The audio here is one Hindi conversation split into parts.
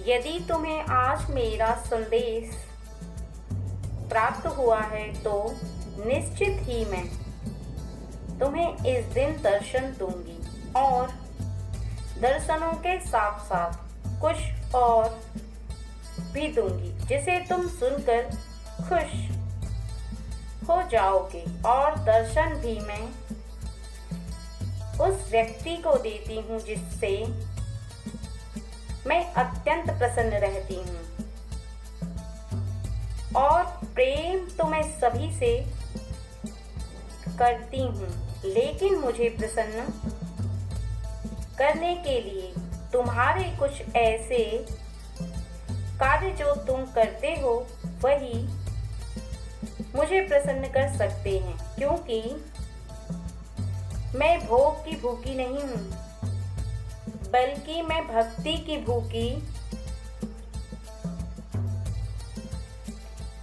यदि तुम्हें आज मेरा संदेश प्राप्त हुआ है तो निश्चित ही मैं तुम्हें इस दिन दर्शन दूंगी और दर्शनों के साथ साथ कुछ और भी दूंगी जिसे तुम सुनकर खुश हो जाओगे। और दर्शन भी मैं उस व्यक्ति को देती हूँ जिससे मैं अत्यंत प्रसन्न रहती हूँ। और प्रेम तो मैं सभी से करती हूँ, लेकिन मुझे प्रसन्न करने के लिए तुम्हारे कुछ ऐसे कार्य जो तुम करते हो वही मुझे प्रसन्न कर सकते हैं, क्योंकि मैं भोग की भूखी नहीं हूँ, बल्कि मैं भक्ति की भूखी,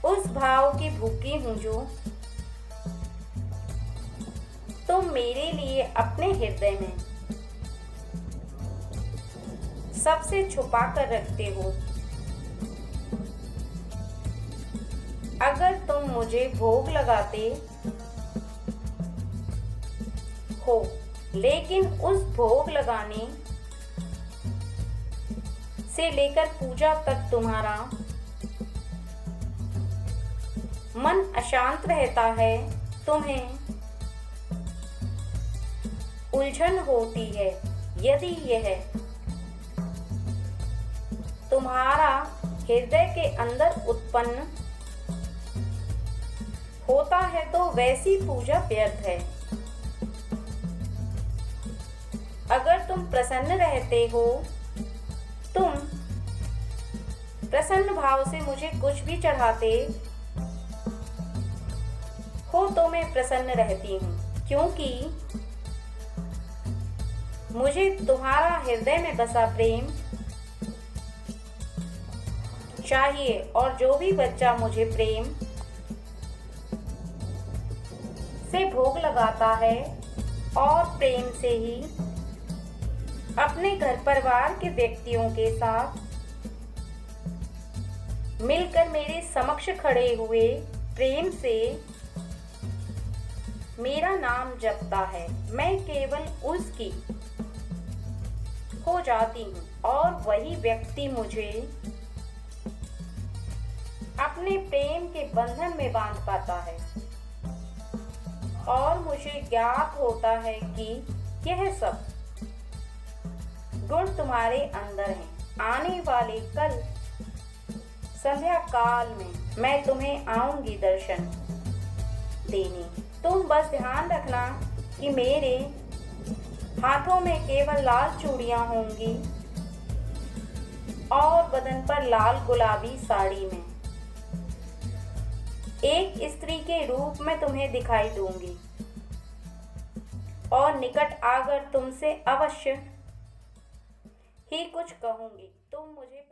उस भाव की भूखी हूँ जो तुम मेरे लिए अपने हृदय में सबसे छुपा कर रखते हो। अगर तुम मुझे भोग लगाते हो, लेकिन उस भोग लगाने से लेकर पूजा तक तुम्हारा मन अशांत रहता है, तुम्हें उलझन होती है, यदि यह तुम्हारा हृदय के अंदर उत्पन्न होता है तो वैसी पूजा व्यर्थ है। अगर तुम प्रसन्न रहते हो, तुम प्रसन्न भाव से मुझे कुछ भी चढ़ाते हो तो मैं प्रसन्न रहती हूँ, क्योंकि मुझे तुम्हारा हृदय में बसा प्रेम चाहिए। और जो भी बच्चा मुझे प्रेम से भोग लगाता है और प्रेम से ही अपने घर परिवार के व्यक्तियों के साथ मिलकर मेरे समक्ष खड़े हुए प्रेम से मेरा नाम जपता है, मैं केवल उसकी हो जाती हूँ और वही व्यक्ति मुझे अपने प्रेम के बंधन में बांध पाता है। और मुझे ज्ञात होता है कि यह सब गुण तुम्हारे अंदर हैं। आने वाले कल संध्या काल में मैं तुम्हें आऊंगी दर्शन देने। तुम बस ध्यान रखना कि मेरे हाथों में केवल लाल चूड़ियां होंगी और बदन पर लाल गुलाबी साड़ी में एक स्त्री के रूप में तुम्हें दिखाई दूंगी और निकट आकर तुमसे अवश्य ही कुछ कहूंगी। तुम मुझे